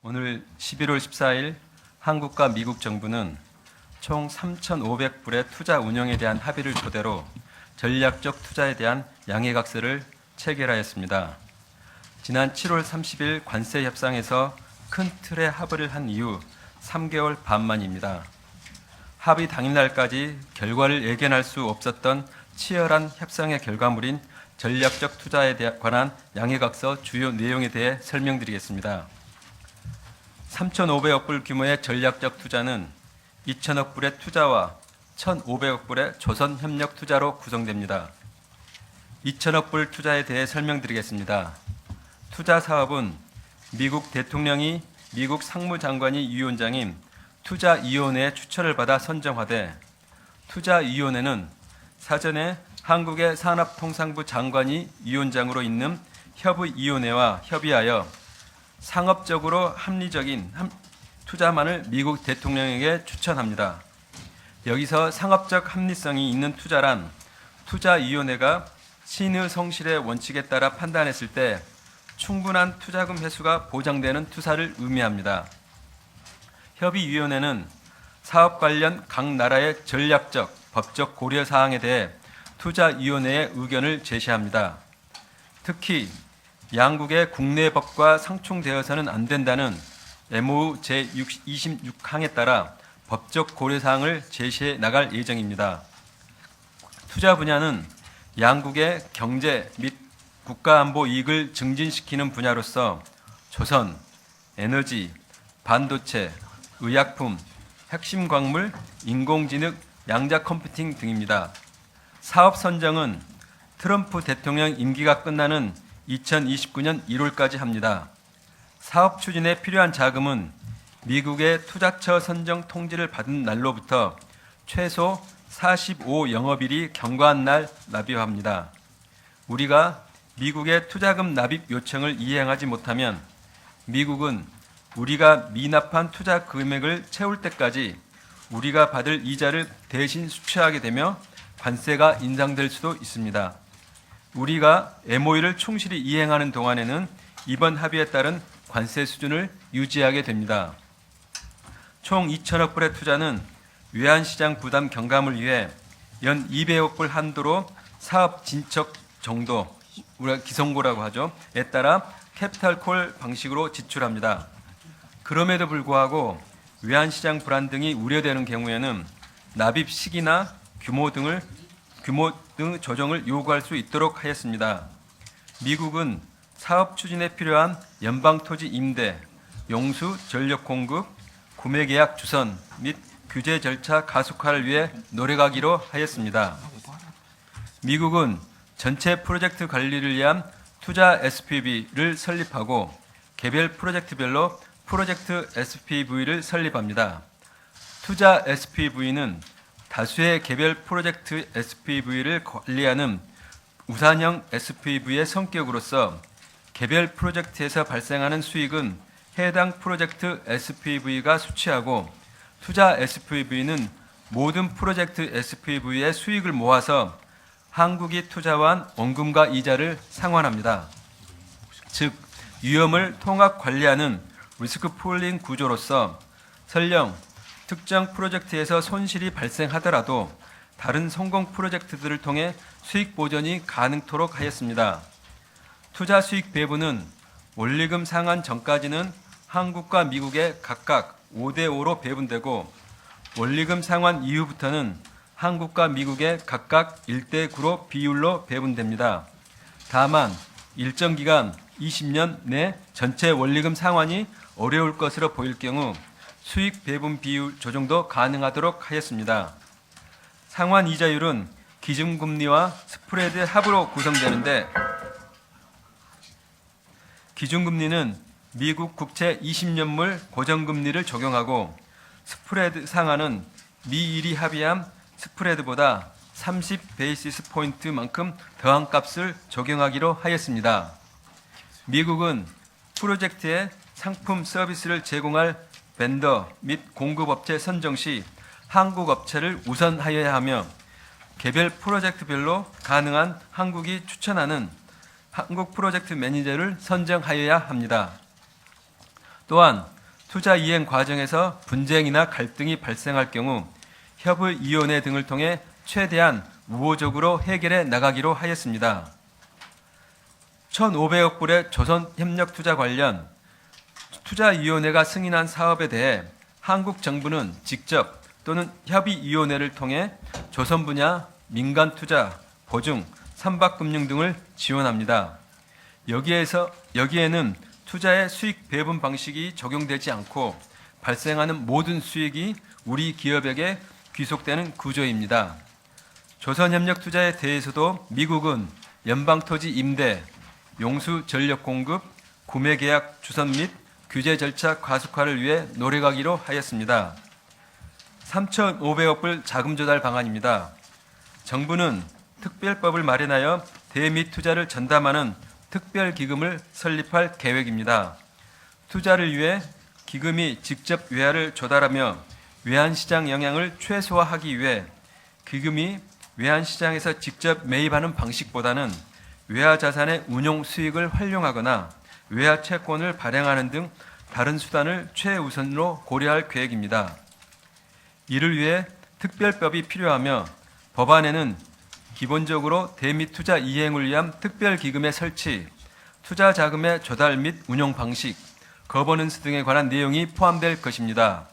오늘 11월 14일 한국과 미국 정부는 총 3,500불의 투자 운영에 대한 합의를 토대로 전략적 투자에 대한 양해각서를 체결하였습니다. 지난 7월 30일 관세 협상에서 큰 틀의 합의를 한 이후 3개월 반 만입니다. 합의 당일날까지 결과를 예견할 수 없었던 치열한 협상의 결과물인 전략적 투자에 관한 양해각서 주요 내용에 대해 설명드리겠습니다. 3,500억 불 규모의 전략적 투자는 2,000억 불의 투자와 1,500억 불의 조선협력 투자로 구성됩니다. 2,000억 불 투자에 대해 설명드리겠습니다. 투자 사업은 미국 대통령이 미국 상무장관이 위원장인 투자위원회의 추천을 받아 선정하되, 투자위원회는 사전에 한국의 산업통상부 장관이 위원장으로 있는 협의위원회와 협의하여 상업적으로 합리적인 투자만을 미국 대통령에게 추천합니다. 여기서 상업적 합리성이 있는 투자란 투자위원회가 신의 성실의 원칙에 따라 판단했을 때 충분한 투자금 회수가 보장되는 투자를 의미합니다. 협의위원회는 사업 관련 각 나라의 전략적, 법적 고려 사항에 대해 투자위원회의 의견을 제시합니다. 특히 양국의 국내 법과 상충되어서는 안 된다는 MOU 제26항에 따라 법적 고려사항을 제시해 나갈 예정입니다. 투자 분야는 양국의 경제 및 국가안보 이익을 증진시키는 분야로서 조선, 에너지, 반도체, 의약품, 핵심 광물, 인공지능, 양자 컴퓨팅 등입니다. 사업 선정은 트럼프 대통령 임기가 끝나는 2029년 1월까지 합니다. 사업 추진에 필요한 자금은 미국의 투자처 선정 통지를 받은 날로부터 최소 45 영업일이 경과한 날 납입합니다. 우리가 미국의 투자금 납입 요청을 이행하지 못하면 미국은 우리가 미납한 투자 금액을 채울 때까지 우리가 받을 이자를 대신 수취하게 되며 관세가 인상될 수도 있습니다. 우리가 MOU를 충실히 이행하는 동안에는 이번 합의에 따른 관세 수준을 유지하게 됩니다. 총 2,000억 불의 투자는 외환시장 부담 경감을 위해 연 200억 불 한도로 사업 진척 정도, 우리가 기성고라고 하죠, 에 따라 캐피탈콜 방식으로 지출합니다. 그럼에도 불구하고 외환시장 불안 등이 우려되는 경우에는 납입 시기나 규모 등 조정을 요구할 수 있도록 하였습니다. 미국은 사업 추진에 필요한 연방토지 임대, 용수, 전력 공급, 구매 계약 주선 및 규제 절차 가속화를 위해 노력하기로 하였습니다. 미국은 전체 프로젝트 관리를 위한 투자 SPV를 설립하고 개별 프로젝트별로 프로젝트 SPV를 설립합니다. 투자 SPV는 다수의 개별 프로젝트 SPV를 관리하는 우산형 SPV의 성격으로서 개별 프로젝트에서 발생하는 수익은 해당 프로젝트 SPV가 수취하고, 투자 SPV는 모든 프로젝트 SPV의 수익을 모아서 한국이 투자한 원금과 이자를 상환합니다. 즉, 위험을 통합 관리하는 리스크 풀링 구조로서 설령 특정 프로젝트에서 손실이 발생하더라도 다른 성공 프로젝트들을 통해 수익 보전이 가능토록 하였습니다. 투자 수익 배분은 원리금 상환 전까지는 한국과 미국에 각각 5대5로 배분되고, 원리금 상환 이후부터는 한국과 미국에 각각 1대9로 비율로 배분됩니다. 다만 일정 기간 20년 내 전체 원리금 상환이 어려울 것으로 보일 경우 수익 배분 비율 조정도 가능하도록 하였습니다. 상환 이자율은 기준금리와 스프레드 합으로 구성되는데, 기준금리는 미국 국채 20년물 고정금리를 적용하고, 스프레드 상한은 미일이 합의한 스프레드보다 30 베이시스 포인트만큼 더한 값을 적용하기로 하였습니다. 미국은 프로젝트에 상품 서비스를 제공할 벤더 및 공급업체 선정 시 한국 업체를 우선하여야 하며, 개별 프로젝트별로 가능한 한국이 추천하는 한국 프로젝트 매니저를 선정하여야 합니다. 또한 투자 이행 과정에서 분쟁이나 갈등이 발생할 경우 협의위원회 등을 통해 최대한 우호적으로 해결해 나가기로 하였습니다. 1,500억 불의 조선협력투자 관련 투자위원회가 승인한 사업에 대해 한국 정부는 직접 또는 협의위원회를 통해 조선 분야 민간투자, 보증, 선박금융 등을 지원합니다. 여기에는 투자의 수익 배분 방식이 적용되지 않고 발생하는 모든 수익이 우리 기업에게 귀속되는 구조입니다. 조선협력투자에 대해서도 미국은 연방토지 임대, 용수 전력 공급, 구매 계약 주선 및 규제 절차 가속화를 위해 노력하기로 하였습니다. 3,500억 불 자금 조달 방안입니다. 정부는 특별법을 마련하여 대미 투자를 전담하는 특별기금을 설립할 계획입니다. 투자를 위해 기금이 직접 외화를 조달하며 외환시장 영향을 최소화하기 위해 기금이 외환시장에서 직접 매입하는 방식보다는 외화자산의 운용 수익을 활용하거나 외화 채권을 발행하는 등 다른 수단을 최우선으로 고려할 계획입니다. 이를 위해 특별법이 필요하며 법안에는 기본적으로 대미 투자 이행을 위한 특별기금의 설치, 투자 자금의 조달 및 운용 방식, 거버넌스 등에 관한 내용이 포함될 것입니다.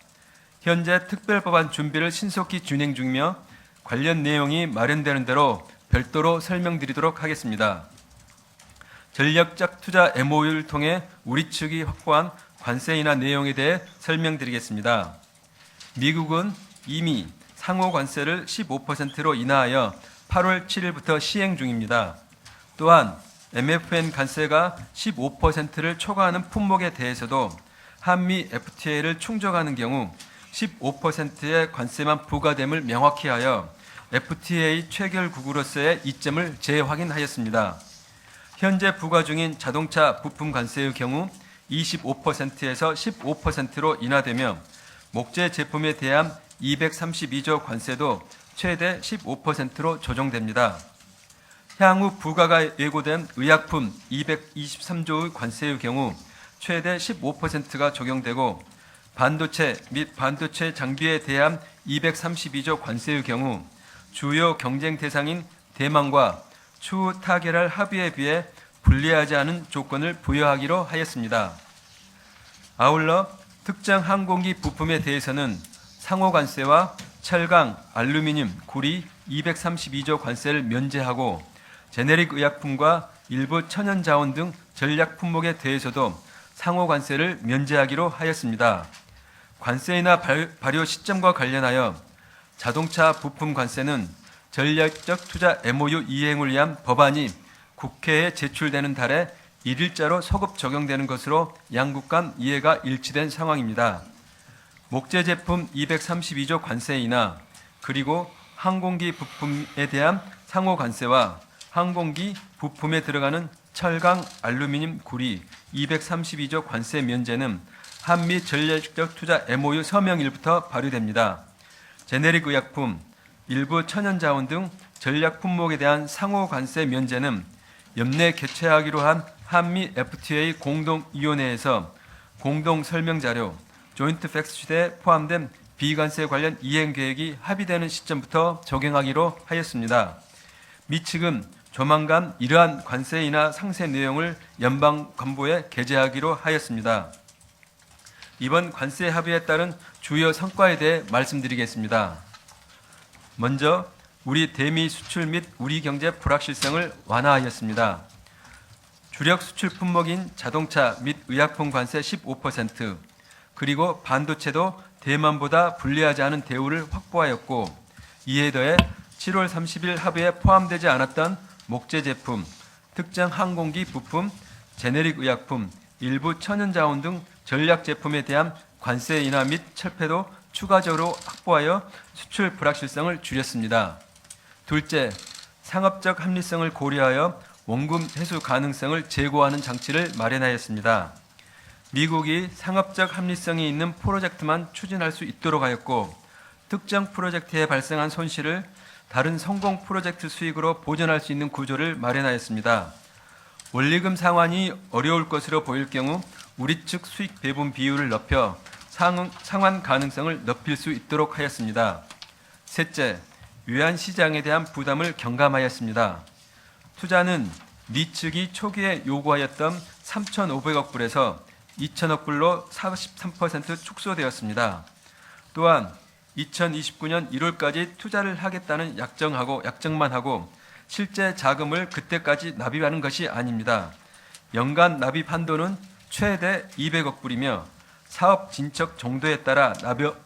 현재 특별법안 준비를 신속히 진행 중이며 관련 내용이 마련되는 대로 별도로 설명드리도록 하겠습니다. 전략적 투자 MOU를 통해 우리 측이 확보한 관세 인하 내용에 대해 설명드리겠습니다. 미국은 이미 상호 관세를 15%로 인하하여 8월 7일부터 시행 중입니다. 또한 MFN 관세가 15%를 초과하는 품목에 대해서도 한미 FTA를 충족하는 경우 15%의 관세만 부과됨을 명확히 하여 FTA 체결국으로서의 이점을 재확인하였습니다. 현재 부과 중인 자동차 부품 관세의 경우 25%에서 15%로 인하되며 목재 제품에 대한 232조 관세도 최대 15%로 조정됩니다. 향후 부과가 예고된 의약품 223조의 관세의 경우 최대 15%가 적용되고 반도체 및 반도체 장비에 대한 232조 관세의 경우 주요 경쟁 대상인 대만과 추후 타결할 합의에 비해 불리하지 않은 조건을 부여하기로 하였습니다. 아울러 특정 항공기 부품에 대해서는 상호 관세와 철강, 알루미늄, 구리 232조 관세를 면제하고 제네릭 의약품과 일부 천연자원 등 전략 품목에 대해서도 상호 관세를 면제하기로 하였습니다. 관세 인하 발효 시점과 관련하여 자동차 부품 관세는 전략적 투자 MOU 이행을 위한 법안이 국회에 제출되는 달에 1일자로 소급 적용되는 것으로 양국 간 이해가 일치된 상황입니다. 목재 제품 232조 관세 인하, 그리고 항공기 부품에 대한 상호 관세와 항공기 부품에 들어가는 철강, 알루미늄, 구리 232조 관세 면제는 한미 전략적 투자 MOU 서명일부터 발효됩니다. 제네릭 의약품, 일부 천연자원 등 전략 품목에 대한 상호 관세 면제는 연내 개최하기로 한 한미 FTA 공동위원회에서 공동 설명자료 조인트 팩트시트에 포함된 비관세 관련 이행 계획이 합의되는 시점부터 적용하기로 하였습니다. 미 측은 조만간 이러한 관세 인하 상세 내용을 연방 관보에 게재하기로 하였습니다. 이번 관세 합의에 따른 주요 성과에 대해 말씀드리겠습니다. 먼저 우리 대미 수출 및 우리 경제 불확실성을 완화하였습니다. 주력 수출 품목인 자동차 및 의약품 관세 15%, 그리고 반도체도 대만보다 불리하지 않은 대우를 확보하였고, 이에 더해 7월 30일 합의에 포함되지 않았던 목재 제품, 특정 항공기 부품, 제네릭 의약품, 일부 천연자원 등 전략 제품에 대한 관세 인하 및 철폐도 추가적으로 확보하여 수출 불확실성을 줄였습니다. 둘째, 상업적 합리성을 고려하여 원금 회수 가능성을 제고하는 장치를 마련하였습니다. 미국이 상업적 합리성이 있는 프로젝트만 추진할 수 있도록 하였고, 특정 프로젝트에 발생한 손실을 다른 성공 프로젝트 수익으로 보전할 수 있는 구조를 마련하였습니다. 원리금 상환이 어려울 것으로 보일 경우 우리 측 수익 배분 비율을 높여 상환 가능성을 높일 수 있도록 하였습니다. 셋째, 외환 시장에 대한 부담을 경감하였습니다. 투자는 미 측이 초기에 요구하였던 3,500억 불에서 2,000억 불로 43% 축소되었습니다. 또한 2029년 1월까지 투자를 하겠다는 약정만 하고 실제 자금을 그때까지 납입하는 것이 아닙니다. 연간 납입 한도는 최대 200억 불이며 사업 진척 정도에 따라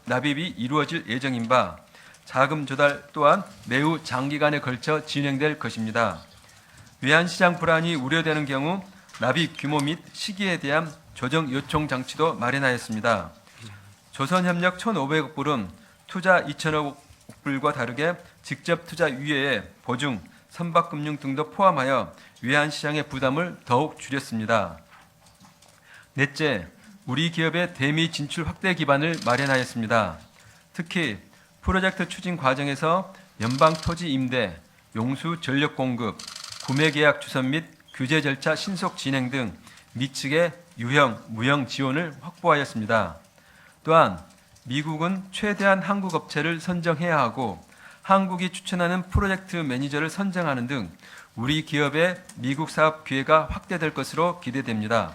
납입이 이루어질 예정인 바 자금 조달 또한 매우 장기간에 걸쳐 진행될 것입니다. 외환시장 불안이 우려되는 경우 납입 규모 및 시기에 대한 조정 요청 장치도 마련하였습니다. 조선협력 1,500억 불은 투자 2,000억 불과 다르게 직접 투자 이외에 보증, 선박금융 등도 포함하여 외환시장의 부담을 더욱 줄였습니다. 넷째, 우리 기업의 대미 진출 확대 기반을 마련하였습니다. 특히 프로젝트 추진 과정에서 연방 토지 임대, 용수 전력 공급, 구매 계약 주선 및 규제 절차 신속 진행 등 미 측의 유형, 무형 지원을 확보하였습니다. 또한 미국은 최대한 한국 업체를 선정해야 하고 한국이 추천하는 프로젝트 매니저를 선정하는 등 우리 기업의 미국 사업 기회가 확대될 것으로 기대됩니다.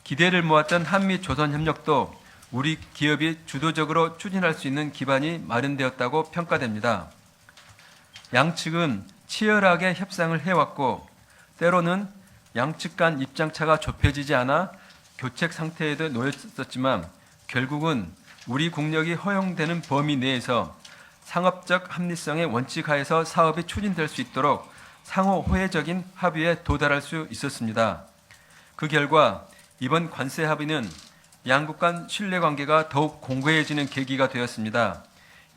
기대를 모았던 한미 조선 협력도 우리 기업이 주도적으로 추진할 수 있는 기반이 마련되었다고 평가됩니다. 양측은 치열하게 협상을 해왔고 때로는 양측 간 입장차가 좁혀지지 않아 교책 상태에도 놓였었지만 결국은 우리 국력이 허용되는 범위 내에서 상업적 합리성의 원칙 하에서 사업이 추진될 수 있도록 상호 호혜적인 합의에 도달할 수 있었습니다. 그 결과 이번 관세 합의는 양국 간 신뢰관계가 더욱 공고해지는 계기가 되었습니다.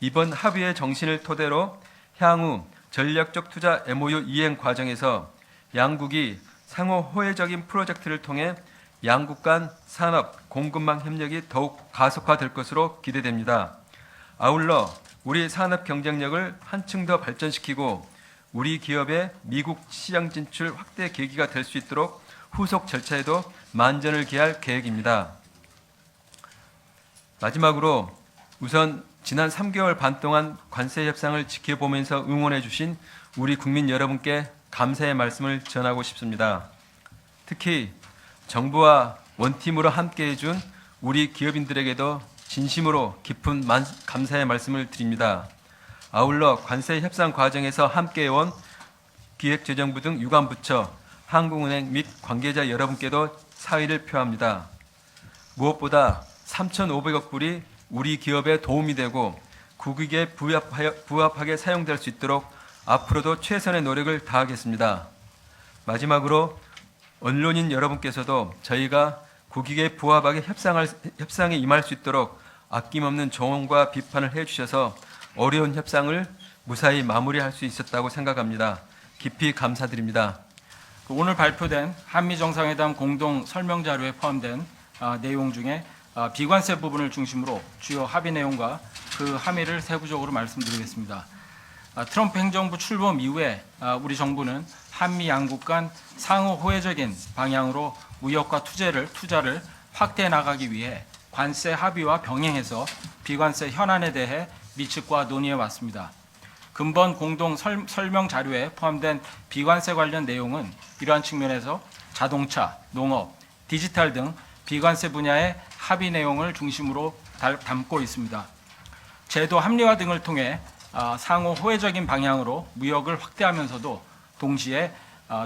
이번 합의의 정신을 토대로 향후 전략적 투자 MOU 이행 과정에서 양국이 상호 호혜적인 프로젝트를 통해 양국 간 산업, 공급망 협력이 더욱 가속화될 것으로 기대됩니다. 아울러 우리 산업 경쟁력을 한층 더 발전시키고 우리 기업의 미국 시장 진출 확대 계기가 될 수 있도록 후속 절차에도 만전을 기할 계획입니다. 마지막으로 우선 지난 3개월 반 동안 관세 협상을 지켜보면서 응원해 주신 우리 국민 여러분께 감사의 말씀을 전하고 싶습니다. 특히 정부와 원팀으로 함께해 준 우리 기업인들에게도 진심으로 깊은 감사의 말씀을 드립니다. 아울러 관세 협상 과정에서 함께해온 기획재정부 등 유관부처, 한국은행 및 관계자 여러분께도 사의를 표합니다. 무엇보다 3,500억 불이 우리 기업에 도움이 되고 국익에 부합하게 사용될 수 있도록 앞으로도 최선의 노력을 다하겠습니다. 마지막으로 언론인 여러분께서도 저희가 국익에 부합하게 협상에 임할 수 있도록 아낌없는 조언과 비판을 해주셔서 어려운 협상을 무사히 마무리할 수 있었다고 생각합니다. 깊이 감사드립니다. 오늘 발표된 한미정상회담 공동 설명자료에 포함된 내용 중에 비관세 부분을 중심으로 주요 합의 내용과 그 함의를 세부적으로 말씀드리겠습니다. 트럼프 행정부 출범 이후에 우리 정부는 한미 양국 간 상호 호혜적인 방향으로 무역과 투자를 확대해 나가기 위해 관세 합의와 병행해서 비관세 현안에 대해 미 측과 논의해 왔습니다. 근본 공동 설명 자료에 포함된 비관세 관련 내용은 이러한 측면에서 자동차, 농업, 디지털 등 비관세 분야의 합의 내용을 중심으로 담고 있습니다. 제도 합리화 등을 통해 상호 호혜적인 방향으로 무역을 확대하면서도 동시에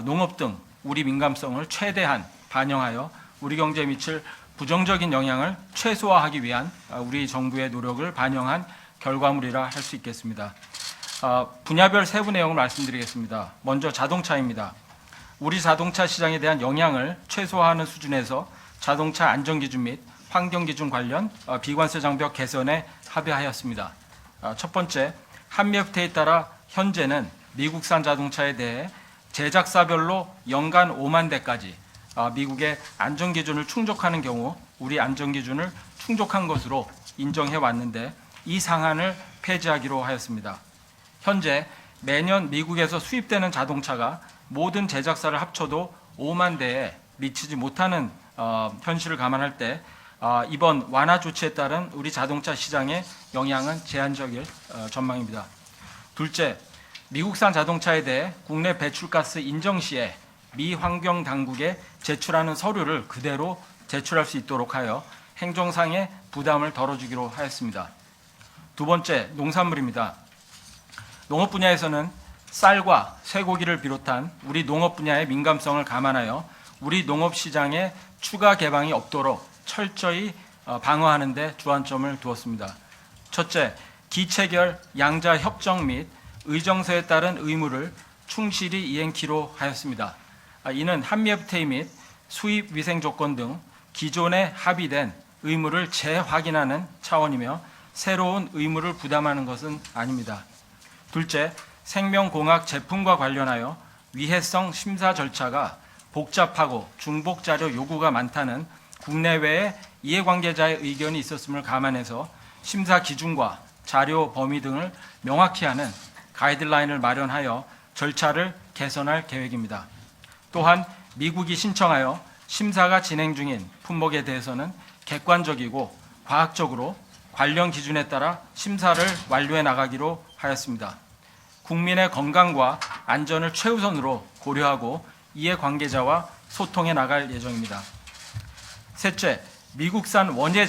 농업 등 우리 민감성을 최대한 반영하여 우리 경제에 미칠 부정적인 영향을 최소화하기 위한 우리 정부의 노력을 반영한 결과물이라 할 수 있겠습니다. 분야별 세부 내용을 말씀드리겠습니다. 먼저 자동차입니다. 우리 자동차 시장에 대한 영향을 최소화하는 수준에서 자동차 안전기준 및 환경기준 관련 비관세 장벽 개선에 합의하였습니다. 첫 번째, 한미 FTA에 따라 현재는 미국산 자동차에 대해 제작사별로 연간 5만 대까지 미국의 안전기준을 충족하는 경우 우리 안전기준을 충족한 것으로 인정해 왔는데 이 상한을 폐지하기로 하였습니다. 현재 매년 미국에서 수입되는 자동차가 모든 제작사를 합쳐도 5만 대에 미치지 못하는 현실을 감안할 때 이번 완화 조치에 따른 우리 자동차 시장의 영향은 제한적일 전망입니다. 둘째, 미국산 자동차에 대해 국내 배출가스 인정 시에 미 환경 당국에 제출하는 서류를 그대로 제출할 수 있도록 하여 행정상의 부담을 덜어주기로 하였습니다. 두 번째, 농산물입니다. 농업 분야에서는 쌀과 쇠고기를 비롯한 우리 농업 분야의 민감성을 감안하여 우리 농업 시장에 추가 개방이 없도록 철저히 방어하는 데 주안점을 두었습니다. 첫째, 기체결 양자 협정 및 의정서에 따른 의무를 충실히 이행키로 하였습니다. 이는 한미 FTA 및 수입 위생 조건 등 기존에 합의된 의무를 재확인하는 차원이며 새로운 의무를 부담하는 것은 아닙니다. 둘째, 생명공학 제품과 관련하여 위해성 심사 절차가 복잡하고 중복 자료 요구가 많다는 국내외의 이해관계자의 의견이 있었음을 감안해서 심사 기준과 자료 범위 등을 명확히 하는 가이드라인을 마련하여 절차를 개선할 계획입니다. 또한 미국이 신청하여 심사가 진행 중인 품목에 대해서는 객관적이고 과학적으로 관련 기준에 따라 심사를 완료해 나가기로 하였습니다. 국민의 건강과 안전을 최우선으로 고려하고 이해관계자와 소통해 나갈 예정입니다. 셋째, 미국산 원예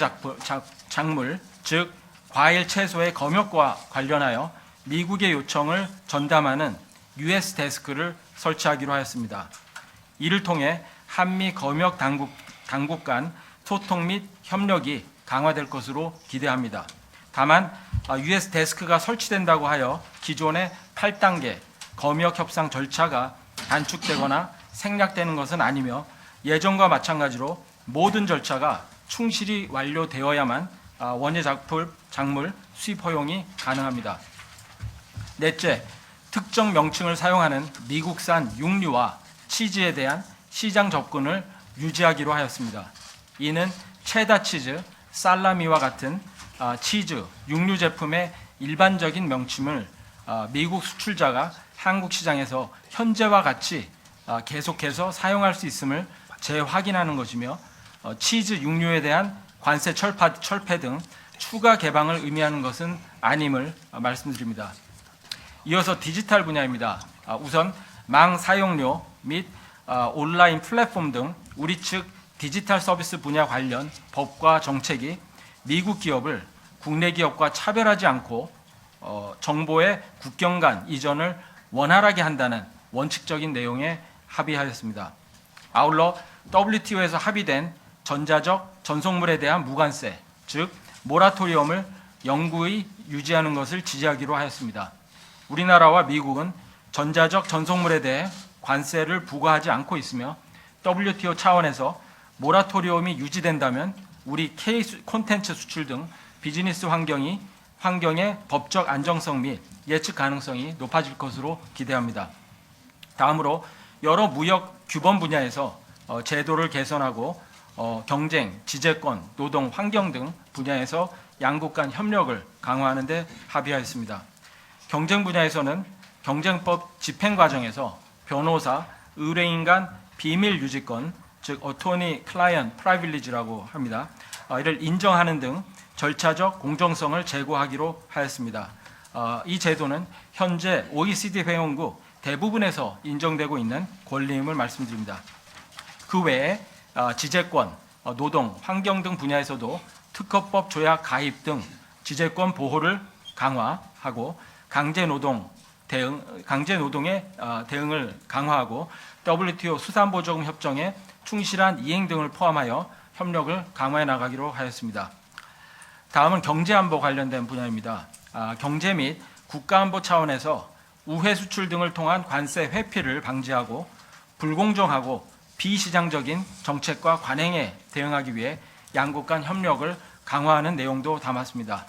작물, 즉 과일 채소의 검역과 관련하여 미국의 요청을 전담하는 US 데스크를 설치하기로 하였습니다. 이를 통해 한미 검역 당국 간 소통 및 협력이 강화될 것으로 기대합니다. 다만 US 데스크가 설치된다고 하여 기존의 8단계 검역 협상 절차가 단축되거나 생략되는 것은 아니며 예전과 마찬가지로 모든 절차가 충실히 완료되어야만 원예 작물 수입 허용이 가능합니다. 넷째, 특정 명칭을 사용하는 미국산 육류와 치즈에 대한 시장 접근을 유지하기로 하였습니다. 이는 체다 치즈, 살라미와 같은 치즈, 육류 제품의 일반적인 명칭을 미국 수출자가 한국 시장에서 현재와 같이 계속해서 사용할 수 있음을 재확인하는 것이며 치즈, 육류에 대한 관세 철폐 등 추가 개방을 의미하는 것은 아님을 말씀드립니다. 이어서 디지털 분야입니다. 우선 망 사용료 및 온라인 플랫폼 등 우리 측 디지털 서비스 분야 관련 법과 정책이 미국 기업을 국내 기업과 차별하지 않고 정보의 국경 간 이전을 원활하게 한다는 원칙적인 내용에 합의하였습니다. 아울러 WTO에서 합의된 전자적 전송물에 대한 무관세, 즉 모라토리엄을 영구히 유지하는 것을 지지하기로 하였습니다. 우리나라와 미국은 전자적 전송물에 대해 관세를 부과하지 않고 있으며 WTO 차원에서 모라토리엄이 유지된다면 우리 K 콘텐츠 수출 등 비즈니스 환경의 법적 안정성 및 예측 가능성이 높아질 것으로 기대합니다. 다음으로 여러 무역 규범 분야에서 제도를 개선하고 경쟁, 지재권, 노동, 환경 등 분야에서 양국 간 협력을 강화하는 데 합의하였습니다. 경쟁 분야에서는 경쟁법 집행 과정에서 변호사, 의뢰인 간 비밀 유지권, 즉 어토니 클라이언트 프라이빌리지라고 합니다. 이를 인정하는 등 절차적 공정성을 제고하기로 하였습니다. 이 제도는 현재 OECD 회원국 대부분에서 인정되고 있는 권리임을 말씀드립니다. 그 외에 지재권, 노동, 환경 등 분야에서도 특허법 조약 가입 등 지재권 보호를 강화하고 강제 노동의 대응을 강화하고 WTO 수산보조금 협정의 충실한 이행 등을 포함하여 협력을 강화해 나가기로 하였습니다. 다음은 경제안보 관련된 분야입니다. 경제 및 국가안보 차원에서 우회 수출 등을 통한 관세 회피를 방지하고 불공정하고 비시장적인 정책과 관행에 대응하기 위해 양국 간 협력을 강화하는 내용도 담았습니다.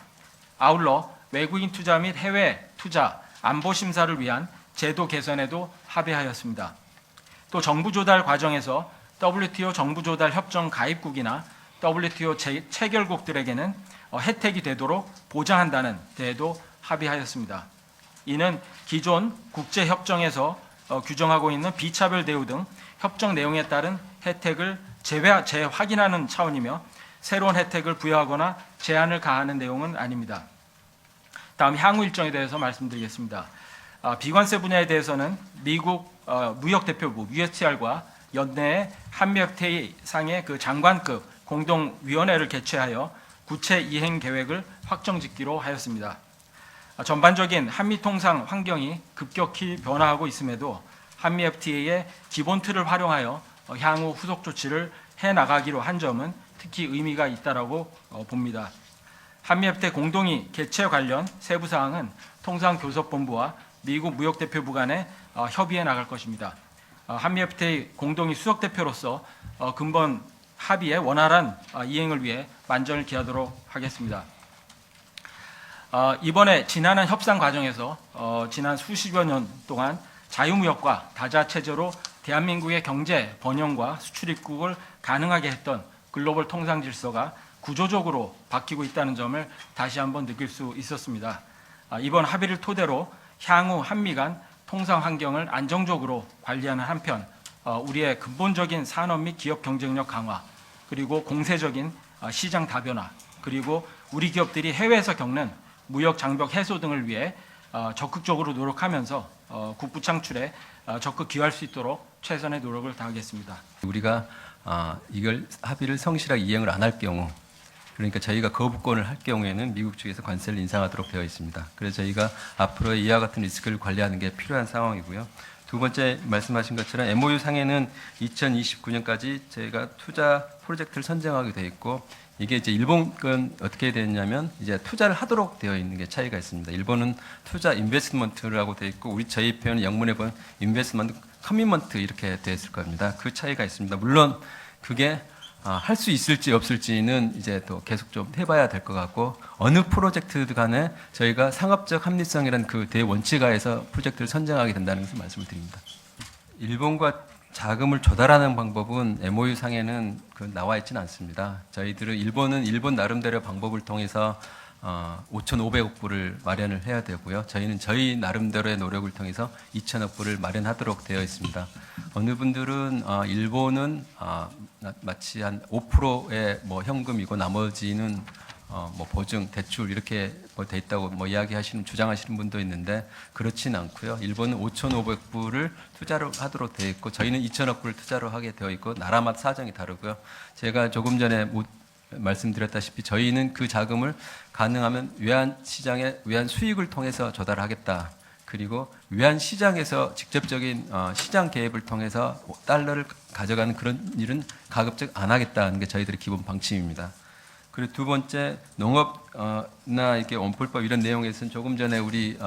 아울러 외국인 투자 및 해외 투자, 안보 심사를 위한 제도 개선에도 합의하였습니다. 또 정부 조달 과정에서 WTO 정부 조달 협정 가입국이나 WTO 체결국들에게는 혜택이 되도록 보장한다는 데에도 합의하였습니다. 이는 기존 국제협정에서 규정하고 있는 비차별 대우 등 협정 내용에 따른 혜택을 재확인하는 차원이며 새로운 혜택을 부여하거나 제한을 가하는 내용은 아닙니다. 다음 향후 일정에 대해서 말씀드리겠습니다. 비관세 분야에 대해서는 미국 무역대표부 USTR과 연내에 한미 FTA 상의 그 장관급 공동위원회를 개최하여 구체 이행 계획을 확정짓기로 하였습니다. 전반적인 한미 통상 환경이 급격히 변화하고 있음에도 한미 FTA의 기본 틀을 활용하여 향후 후속 조치를 해나가기로 한 점은 특히 의미가 있다라고 봅니다. 한미 FTA 공동위 개최 관련 세부 사항은 통상교섭본부와 미국 무역대표부 간에 협의해 나갈 것입니다. 한미 FTA 공동위 수석대표로서 근본 합의의 원활한 이행을 위해 만전을 기하도록 하겠습니다. 이번에 지난한 협상 과정에서 지난 수십여 년 동안 자유무역과 다자체제로 대한민국의 경제 번영과 수출 입국을 가능하게 했던 글로벌 통상 질서가 구조적으로 바뀌고 있다는 점을 다시 한번 느낄 수 있었습니다. 이번 합의를 토대로 향후 한미 간 통상 환경을 안정적으로 관리하는 한편 우리의 근본적인 산업 및 기업 경쟁력 강화, 그리고 공세적인 시장 다변화, 그리고 우리 기업들이 해외에서 겪는 무역 장벽 해소 등을 위해 적극적으로 노력하면서 국부 창출에 적극 기여할 수 있도록 최선의 노력을 다하겠습니다. 우리가 이걸 합의를 성실하게 이행을 안 할 경우, 그러니까 저희가 거부권을 할 경우에는 미국 측에서 관세를 인상하도록 되어 있습니다. 그래서 저희가 앞으로 이와 같은 리스크를 관리하는 게 필요한 상황이고요. 두 번째 말씀하신 것처럼 MOU 상에는 2029년까지 저희가 투자 프로젝트를 선정하게 되어 있고, 이게 이제 일본 건 어떻게 되었냐면 이제 투자를 하도록 되어 있는 게 차이가 있습니다. 일본은 투자 인베스트먼트라고 되어 있고, 저희 표현은 영문에 보면 인베스트먼트 커미먼트 이렇게 되어 있을 겁니다. 그 차이가 있습니다. 물론 그게 할 수 있을지 없을지는 이제 또 계속 좀 해봐야 될 것 같고, 어느 프로젝트 간에 저희가 상업적 합리성이라는 그 대원칙하에서 프로젝트를 선정하게 된다는 것을 말씀을 드립니다. 일본과 자금을 조달하는 방법은 MOU 상에는 나와 있지는 않습니다. 저희들은 일본은 일본 나름대로 방법을 통해서 5,500억 불을 마련을 해야 되고요. 저희는 저희 나름대로의 노력을 통해서 2,000억 불을 마련하도록 되어 있습니다. 어느 분들은 일본은 마치 한 5%의 뭐 현금이고 나머지는 뭐 보증, 대출 이렇게 돼 있다고 뭐 이야기하시는 주장하시는 분도 있는데 그렇진 않고요. 일본은 5,500불을 투자로 하도록 되어 있고 저희는 2,000억 불을 투자로 하게 되어 있고 나라마다 사정이 다르고요. 제가 조금 전에 말씀드렸다시피 저희는 그 자금을 가능하면 외환 시장에 외환 수익을 통해서 조달하겠다. 그리고 외환 시장에서 직접적인 시장 개입을 통해서 달러를 가져가는 그런 일은 가급적 안 하겠다는 게 저희들의 기본 방침입니다. 그리고 두 번째, 농업나 이렇게 원풀법 이런 내용에서는 조금 전에 우리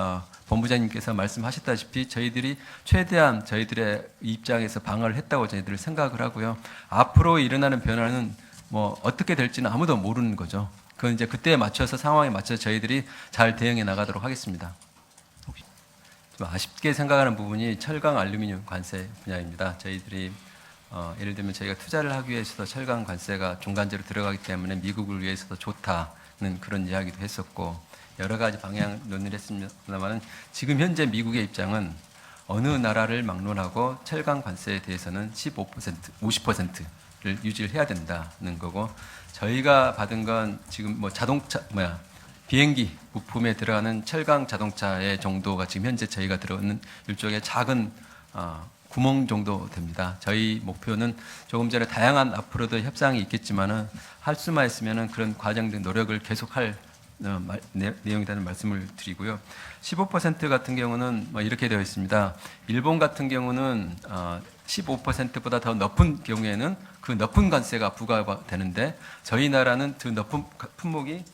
본부장님께서 말씀하셨다시피 저희들이 최대한 저희들의 입장에서 방어를 했다고 저희들 생각을 하고요. 앞으로 일어나는 변화는 뭐 어떻게 될지는 아무도 모르는 거죠. 그건 이제 그때에 맞춰서 상황에 맞춰서 저희들이 잘 대응해 나가도록 하겠습니다. 좀 아쉽게 생각하는 부분이 철강 알루미늄 관세 분야입니다. 저희들이 예를 들면 저희가 투자를 하기 위해서도 철강 관세가 중간재로 들어가기 때문에 미국을 위해서도 좋다는 그런 이야기도 했었고 여러 가지 방향 논의를 했습니다만 지금 현재 미국의 입장은 어느 나라를 막론하고 철강 관세에 대해서는 15%, 50%를 유지를 해야 된다는 거고 저희가 받은 건 지금 뭐 비행기 부품에 들어가는 철강 자동차의 정도가 지금 현재 저희가 들어있는 일종의 작은 구멍 정도 됩니다. 저희 목표는 조금 전에 다양한 앞으로도 협상이 있겠지만은 할 수만 있으면은 그런 과정된 노력을 계속할 내용이라는 말씀을 드리고요. 15% 같은 경우는 뭐 이렇게 되어 있습니다. 일본 같은 경우는 15%보다 더 높은 경우에는 그 높은 관세가 부과되는데 저희 나라는 그 높은 품목이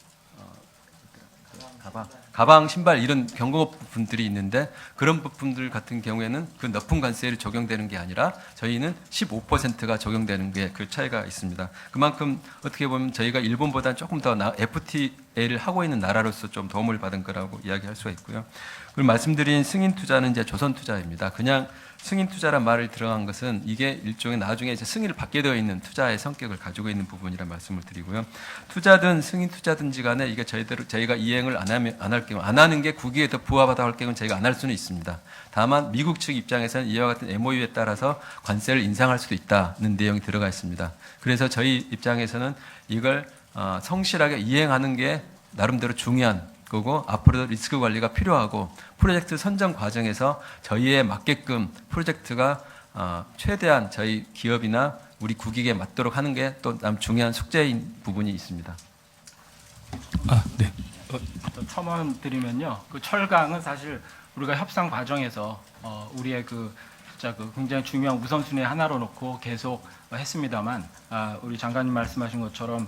가방, 신발 이런 경공업 부품들이 있는데 그런 부품들 같은 경우에는 그 높은 관세를 적용되는 게 아니라 저희는 15%가 적용되는 게 그 차이가 있습니다. 그만큼 어떻게 보면 저희가 일본보다 조금 더 FTA를 하고 있는 나라로서 좀 도움을 받은 거라고 이야기할 수가 있고요. 그리고 말씀드린 승인 투자는 이제 조선 투자입니다. 그냥 승인 투자란 말을 들어간 것은 이게 일종의 나중에 이제 승인을 받게 되어 있는 투자의 성격을 가지고 있는 부분이라 말씀을 드리고요. 투자든 승인 투자든지 간에 이게 저희가 이행을 안 할 경우 안 하는 게 국익에 더 부합하다 할 경우는 저희가 안 할 수는 있습니다. 다만 미국 측 입장에서는 이와 같은 MOU에 따라서 관세를 인상할 수도 있다는 내용이 들어가 있습니다. 그래서 저희 입장에서는 이걸 성실하게 이행하는 게 나름대로 중요한 거고 앞으로도 리스크 관리가 필요하고 프로젝트 선정 과정에서 저희에 맞게끔 프로젝트가 최대한 저희 기업이나 우리 국익에 맞도록 하는 게 또 중요한 숙제인 부분이 있습니다. 네. 첨언 드리면요. 그 철강은 사실 우리가 협상 과정에서 우리의 진짜 굉장히 중요한 우선순위 하나로 놓고 계속 했습니다만 우리 장관님 말씀하신 것처럼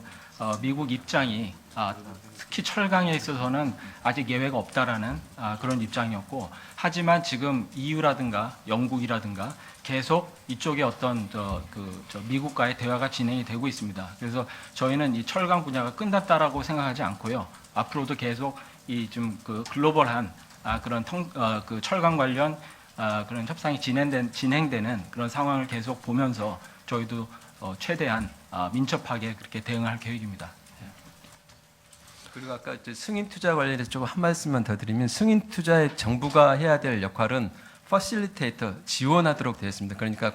미국 입장이 특히 철강에 있어서는 아직 예외가 없다라는 그런 입장이었고 하지만 지금 EU라든가 영국이라든가 계속 이쪽에 어떤 미국과의 대화가 진행이 되고 있습니다. 그래서 저희는 이 철강 분야가 끝났다라고 생각하지 않고요. 앞으로도 계속 이 좀 글로벌한 그런 철강 관련 그런 협상이 진행되는 그런 상황을 계속 보면서 저희도 최대한 민첩하게 그렇게 대응할 계획입니다. 그리고 아까 승인 투자 관련해서 조금 한 말씀만 더 드리면 승인 투자에 정부가 해야 될 역할은 퍼실리테이터 지원하도록 되어 있습니다. 그러니까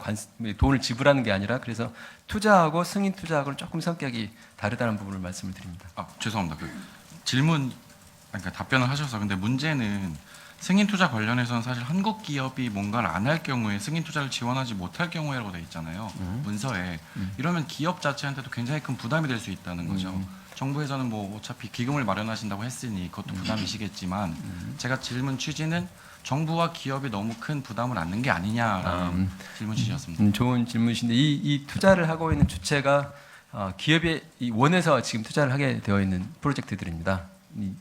돈을 지불하는 게 아니라 그래서 투자하고 승인 투자하고는 조금 성격이 다르다는 부분을 말씀을 드립니다. 죄송합니다. 질문 그러니까 답변을 하셔서 근데 문제는 승인 투자 관련해서는 사실 한국 기업이 뭔가를 안 할 경우에 승인 투자를 지원하지 못할 경우에라고 되어 있잖아요. 문서에. 이러면 기업 자체한테도 굉장히 큰 부담이 될 수 있다는 거죠. 정부에서는 뭐 어차피 기금을 마련하신다고 했으니 그것도 부담이시겠지만 제가 질문 취지는 정부와 기업이 너무 큰 부담을 안는 게 아니냐라는 질문 취지였습니다. 좋은 질문이신데 이 투자를 하고 있는 주체가 기업이 원해서 지금 투자를 하게 되어 있는 프로젝트들입니다.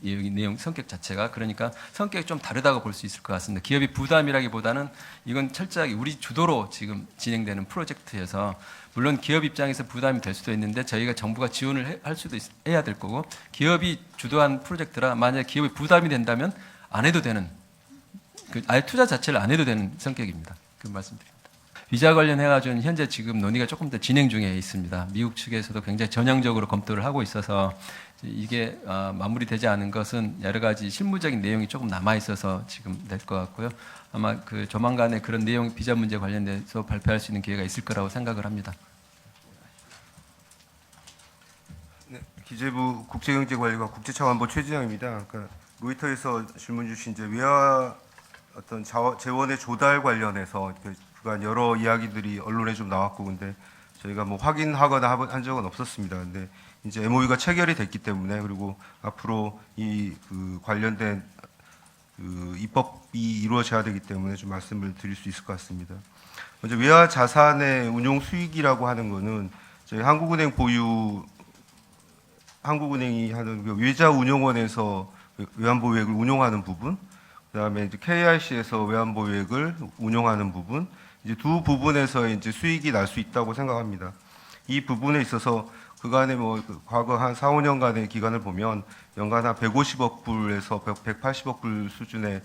여기 내용 성격 자체가 그러니까 성격이 좀 다르다고 볼 수 있을 것 같습니다. 기업이 부담이라기보다는 이건 철저하게 우리 주도로 지금 진행되는 프로젝트여서 물론 기업 입장에서 부담이 될 수도 있는데 저희가 정부가 지원을 할 수도 해야 될 거고 기업이 주도한 프로젝트라 만약에 기업이 부담이 된다면 안 해도 되는 아예 투자 자체를 안 해도 되는 성격입니다. 그 말씀드립니다. 비자 관련해가지고는 현재 지금 논의가 조금 더 진행 중에 있습니다. 미국 측에서도 굉장히 전향적으로 검토를 하고 있어서 이게 마무리되지 않은 것은 여러 가지 실무적인 내용이 조금 남아 있어서 지금 될 것 같고요. 아마 조만간에 그런 내용 비자 문제 관련돼서 발표할 수 있는 기회가 있을 거라고 생각을 합니다. 네, 기재부 국제경제관리과 국제차관보 최진영입니다. 그러니까 로이터에서 질문 주신 이제 외화 어떤 재원의 조달 관련해서 그간 여러 이야기들이 언론에 좀 나왔고 근데 저희가 뭐 확인하거나 한 적은 없었습니다. 근데 이제 MOU가 체결이 됐기 때문에 그리고 앞으로 관련된 입법이 이루어져야 되기 때문에 좀 말씀을 드릴 수 있을 것 같습니다. 먼저 외화 자산의 운용 수익이라고 하는 거는 저희 한국은행이 하는 외자 운용원에서 외환보유액을 운용하는 부분, 그다음에 이제 KIC에서 외환보유액을 운용하는 부분, 이제 두 부분에서 이제 수익이 날 수 있다고 생각합니다. 이 부분에 있어서 그간에 과거 한 4, 5년간의 기간을 보면 연간 한 150억 불에서 180억 불 수준의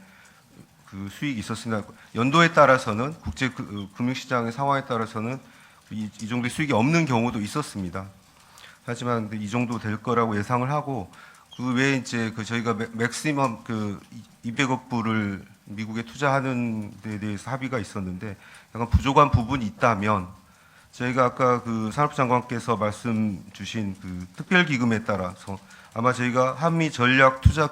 수익이 있었으나 연도에 따라서는 국제 금융시장의 상황에 따라서는 이 정도의 수익이 없는 경우도 있었습니다. 하지만 이 정도 될 거라고 예상을 하고 그 외에 이제 저희가 맥시멈 200억 불을 미국에 투자하는 데 대해서 합의가 있었는데 약간 부족한 부분이 있다면 저희가 아까 산업부 장관께서 말씀 주신 특별기금에 따라서 아마 저희가 한미 전략 투자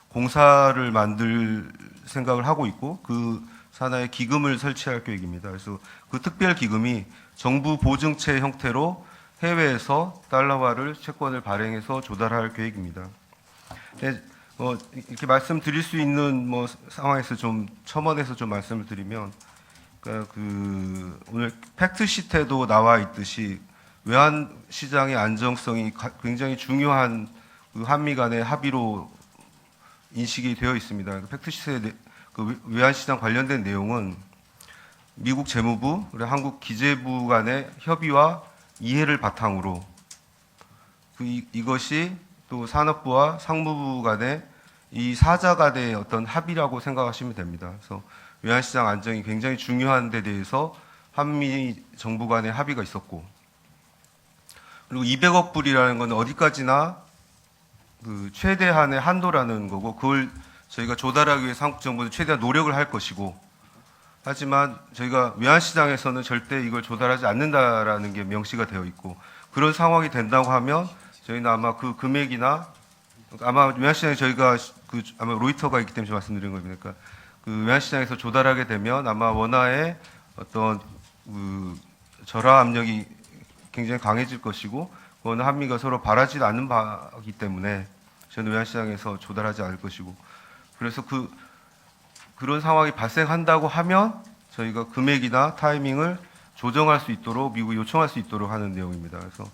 공사를 만들 생각을 하고 있고 그 산하에 기금을 설치할 계획입니다. 그래서 그 특별기금이 정부 보증채 형태로 해외에서 달러화를 채권을 발행해서 조달할 계획입니다. 네, 이렇게 말씀드릴 수 있는 상황에서 좀 첨언해서 좀 말씀을 드리면, 그러니까 오늘 팩트시트에도 나와 있듯이 외환 시장의 안정성이 굉장히 중요한 한미 간의 합의로 인식이 되어 있습니다. 팩트시트의 외환 시장 관련된 내용은 미국 재무부 그리고 한국 기재부 간의 협의와 이해를 바탕으로 이것이 또 산업부와 상무부 간의 이 사자 간의 어떤 합의라고 생각하시면 됩니다. 그래서 외환시장 안정이 굉장히 중요한 데 대해서 한미 정부 간의 합의가 있었고, 그리고 200억 불이라는 건 어디까지나 최대한의 한도라는 거고, 그걸 저희가 조달하기 위해 한국 정부는 최대한 노력을 할 것이고, 하지만 저희가 외환시장에서는 절대 이걸 조달하지 않는다라는 게 명시가 되어 있고, 그런 상황이 된다고 하면 저희는 아마 그 금액이나 아마 외환시장에 저희가 아마 로이터가 있기 때문에 말씀드린 겁니다. 그러니까 그 외환시장에서 조달하게 되면 아마 원화의 어떤 그 절하 압력이 굉장히 강해질 것이고, 그거는 한미가 서로 바라지 않는 바이기 때문에 저는 외환시장에서 조달하지 않을 것이고, 그래서 그런 상황이 발생한다고 하면 저희가 금액이나 타이밍을 조정할 수 있도록 미국이 요청할 수 있도록 하는 내용입니다. 그래서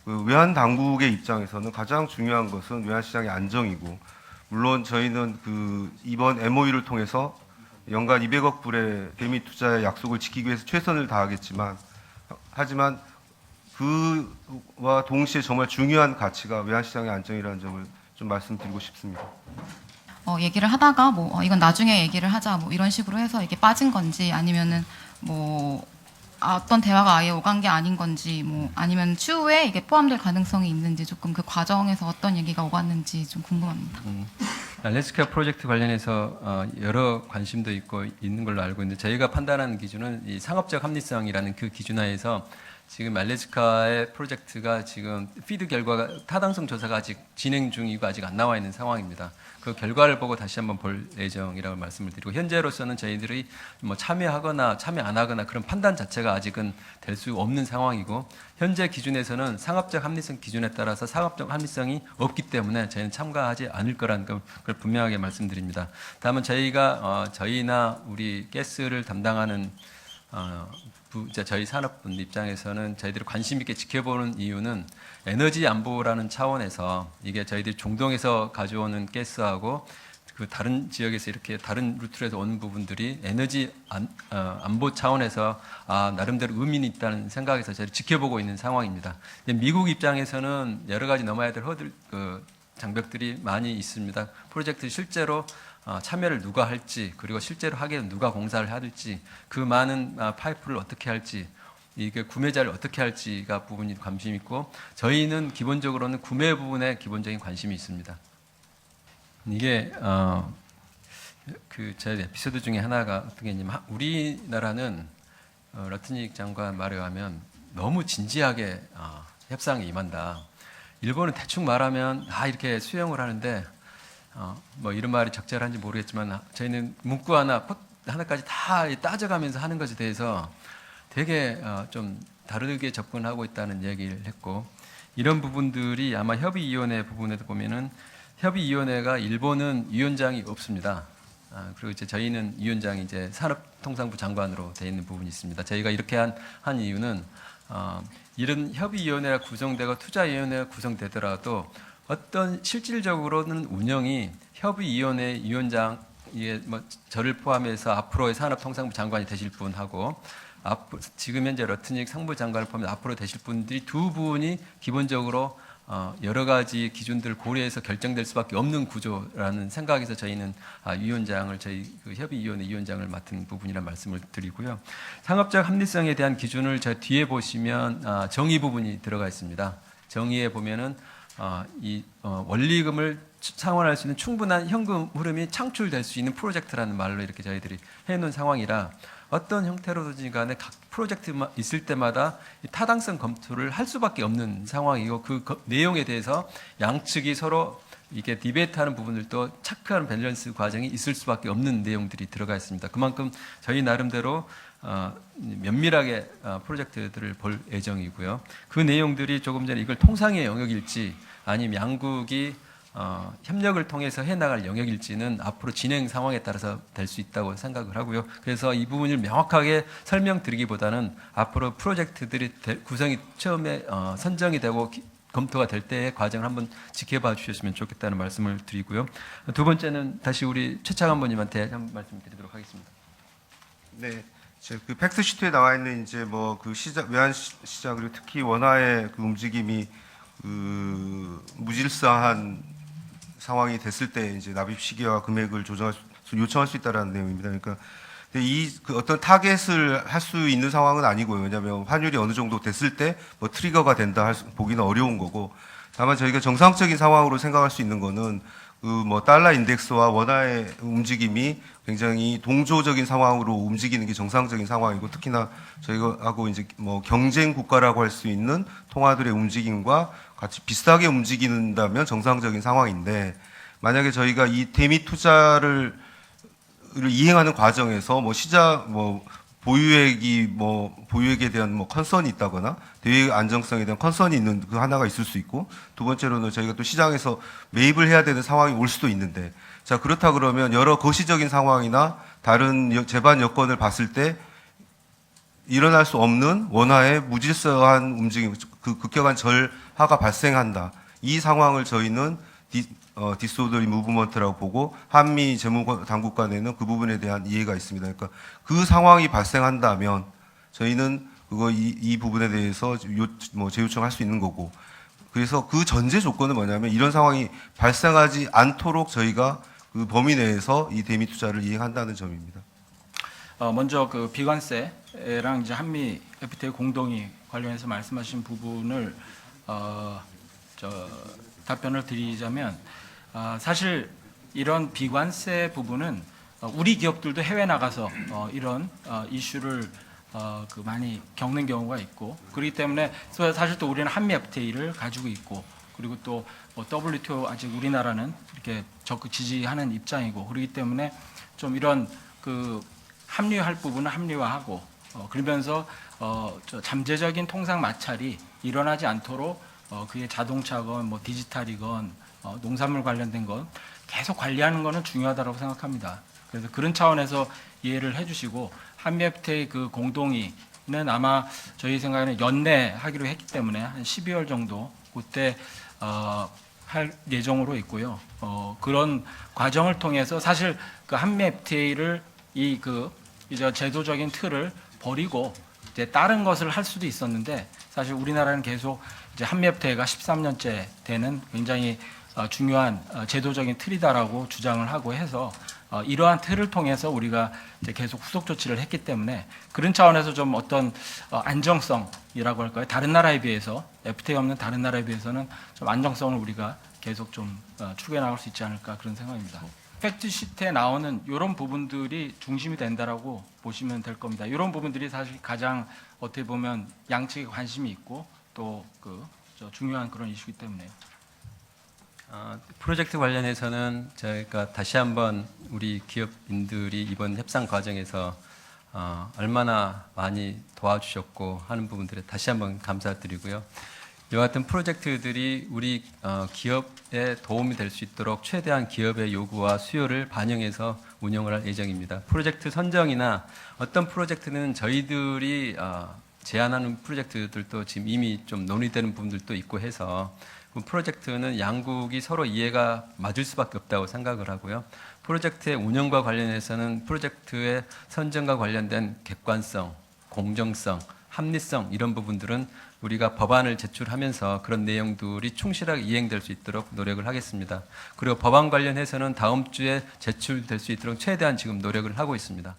그 외환 당국의 입장에서는 가장 중요한 것은 외환시장의 안정이고, 물론 저희는 그 이번 MOU를 통해서 연간 200억 불의 대미 투자의 약속을 지키기 위해서 최선을 다하겠지만, 하지만 그와 동시에 정말 중요한 가치가 외환시장의 안정이라는 점을 좀 말씀드리고 싶습니다. 얘기를 하다가 이건 나중에 얘기를 하자 이런 식으로 해서 이게 빠진 건지, 아니면은 어떤 대화가 아예 오간 게 아닌 건지, 아니면 추후에 이게 포함될 가능성이 있는지, 조금 그 과정에서 어떤 얘기가 오갔는지 좀 궁금합니다. 알래스카 프로젝트 관련해서 여러 관심도 있고 있는 걸로 알고 있는데, 저희가 판단하는 기준은 이 상업적 합리성이라는 그 기준 하에서 지금 알래스카의 프로젝트가 지금 피드 결과가 타당성 조사가 아직 진행 중이고 아직 안 나와 있는 상황입니다. 그 결과를 보고 다시 한번 볼 예정이라고 말씀을 드리고, 현재로서는 저희들이 참여하거나 참여 안 하거나 그런 판단 자체가 아직은 될 수 없는 상황이고, 현재 기준에서는 상업적 합리성 기준에 따라서 상업적 합리성이 없기 때문에 저희는 참가하지 않을 거라는 걸 분명하게 말씀드립니다. 다만 저희나 우리 가스를 담당하는 저희 산업분 입장에서는 저희들이 관심 있게 지켜보는 이유는 에너지 안보라는 차원에서 이게 저희들이 중동에서 가져오는 가스하고 그 다른 지역에서 이렇게 다른 루트에서 오는 부분들이 에너지 안보 차원에서 나름대로 의미는 있다는 생각에서 저희를 지켜보고 있는 상황입니다. 미국 입장에서는 여러 가지 넘어야 될 장벽들이 많이 있습니다. 프로젝트 실제로 참여를 누가 할지, 그리고 실제로 하게 되면 누가 공사를 할지, 그 많은 파이프를 어떻게 할지, 이게 구매자를 어떻게 할지가 부분이 관심이 있고, 저희는 기본적으로는 구매 부분에 기본적인 관심이 있습니다. 이게 제 에피소드 중에 하나가 어떤 게 있냐면, 우리나라는 러트닉 장관 말에 의하면 너무 진지하게 협상에 임한다. 일본은 대충 말하면 이렇게 수용을 하는데, 이런 말이 적절한지 모르겠지만 저희는 문구 하나까지 다 따져가면서 하는 것에 대해서 되게 좀 다르게 접근하고 있다는 얘기를 했고, 이런 부분들이 아마 협의위원회 부분에도 보면은 협의위원회가 일본은 위원장이 없습니다. 그리고 이제 저희는 위원장이 이제 산업통상부 장관으로 되어 있는 부분이 있습니다. 저희가 이렇게 한 이유는 이런 협의위원회가 구성되고 투자위원회가 구성되더라도 어떤 실질적으로는 운영이 협의위원회 위원장, 저를 포함해서 앞으로의 산업통상부 장관이 되실 분하고 지금 현재 러트닉 상부 장관을 포함해서 앞으로 되실 분들이 두 분이 기본적으로 여러 가지 기준들을 고려해서 결정될 수밖에 없는 구조라는 생각에서 저희는 위원장을 저희 협의위원회 위원장을 맡은 부분이라는 말씀을 드리고요. 상업적 합리성에 대한 기준을 저 뒤에 보시면 정의 부분이 들어가 있습니다. 정의에 보면은 원리금을 상환할 수 있는 충분한 현금 흐름이 창출될 수 있는 프로젝트라는 말로 이렇게 저희들이 해놓은 상황이라, 어떤 형태로든지 간에 각 프로젝트만 있을 때마다 타당성 검토를 할 수밖에 없는 상황이고, 그 내용에 대해서 양측이 서로 이게 디베이트하는 부분들도 체크하는 밸런스 과정이 있을 수밖에 없는 내용들이 들어가 있습니다. 그만큼 저희 나름대로 면밀하게 프로젝트들을 볼 예정이고요. 그 내용들이 조금 전에 이걸 통상의 영역일지 아니면 양국이 협력을 통해서 해나갈 영역일지는 앞으로 진행 상황에 따라서 될 수 있다고 생각을 하고요. 그래서 이 부분을 명확하게 설명드리기보다는 앞으로 프로젝트들이 구성이 처음에 선정이 되고 검토가 될 때의 과정을 한번 지켜봐 주셨으면 좋겠다는 말씀을 드리고요. 두 번째는 다시 우리 최창원 의원님한테 한번 말씀드리도록 하겠습니다. 네, 그 팩트 시트에 나와 있는 이제 그 외환 시장, 그리고 특히 원화의 그 움직임이 무질서한 상황이 됐을 때 이제 납입 시기와 금액을 요청할 수 있다라는 내용입니다. 그러니까 그 어떤 타겟을 할 수 있는 상황은 아니고요. 왜냐하면 환율이 어느 정도 됐을 때 트리거가 된다 보기는 어려운 거고, 다만 저희가 정상적인 상황으로 생각할 수 있는 거는 그 뭐 달러 인덱스와 원화의 움직임이 굉장히 동조적인 상황으로 움직이는 게 정상적인 상황이고, 특히나 저희하고 이제 뭐 경쟁 국가라고 할 수 있는 통화들의 움직임과 같이 비슷하게 움직인다면 정상적인 상황인데, 만약에 저희가 이 대미 투자를 이행하는 과정에서 뭐 보유액에 대한 뭐 컨선이 있다거나 대외 안정성에 대한 컨선이 있는 그 하나가 있을 수 있고, 두 번째로는 저희가 또 시장에서 매입을 해야 되는 상황이 올 수도 있는데, 자 그렇다 그러면 여러 거시적인 상황이나 다른 재반 여건을 봤을 때 일어날 수 없는 원화의 무질서한 움직임, 그 급격한 절하가 발생한다. 이 상황을 저희는 디스오더리 무브먼트라고 보고, 한미 재무 당국 간에는 그 부분에 대한 이해가 있습니다. 그러니까 그 상황이 발생한다면 저희는 이 부분에 대해서 재요청할 수 있는 거고, 그래서 그 전제 조건은 뭐냐면 이런 상황이 발생하지 않도록 저희가 그 범위 내에서 이 대미 투자를 이행한다는 점입니다. 먼저 그 비관세랑 이제 한미 FTA 공동이 관련해서 말씀하신 부분을 답변을 드리자면, 사실 이런 비관세 부분은 우리 기업들도 해외 나가서 이런 이슈를 많이 겪는 경우가 있고, 그렇기 때문에 사실 또 우리는 한미 FTA를 가지고 있고, 그리고 또 WTO 아직 우리나라는 이렇게 적극 지지하는 입장이고, 그렇기 때문에 좀 이런 그 합리화할 부분은 합리화하고, 그러면서 잠재적인 통상 마찰이 일어나지 않도록 그게 자동차건 뭐 디지털이건 농산물 관련된 건 계속 관리하는 거는 중요하다고 생각합니다. 그래서 그런 차원에서 이해를 해주시고, 한미 FTA 그 공동의는 아마 저희 생각에는 연내하기로 했기 때문에 한 12월 정도 그때 할 예정으로 있고요. 그런 과정을 통해서 사실 그 한미 FTA를 이제 제도적인 틀을 버리고 이제 다른 것을 할 수도 있었는데, 사실 우리나라는 계속 이제 한미 FTA가 13년째 되는 굉장히 중요한 제도적인 틀이다라고 주장을 하고 해서 이러한 틀을 통해서 우리가 이제 계속 후속 조치를 했기 때문에, 그런 차원에서 좀 어떤 안정성이라고 할까요? 다른 나라에 비해서, FTA 없는 다른 나라에 비해서는 좀 안정성을 우리가 계속 좀 추구해 나갈 수 있지 않을까, 그런 생각입니다. 팩트 시트에 나오는 이런 부분들이 중심이 된다라고 보시면 될 겁니다. 이런 부분들이 사실 가장 어떻게 보면 양측에 관심이 있고 또 중요한 그런 이슈이기 때문에요. 프로젝트 관련해서는 저희가 다시 한번 우리 기업인들이 이번 협상 과정에서 얼마나 많이 도와주셨고 하는 부분들에 다시 한번 감사드리고요. 이와 같은 프로젝트들이 우리 기업에 도움이 될 수 있도록 최대한 기업의 요구와 수요를 반영해서 운영을 할 예정입니다. 프로젝트 선정이나 어떤 프로젝트는 저희들이 제안하는 프로젝트들도 지금 이미 좀 논의되는 부분들도 있고 해서, 그 프로젝트는 양국이 서로 이해가 맞을 수밖에 없다고 생각을 하고요. 프로젝트의 운영과 관련해서는 프로젝트의 선정과 관련된 객관성, 공정성, 합리성 이런 부분들은 우리가 법안을 제출하면서 그런 내용들이 충실하게 이행될 수 있도록 노력을 하겠습니다. 그리고 법안 관련해서는 다음 주에 제출될 수 있도록 최대한 지금 노력을 하고 있습니다.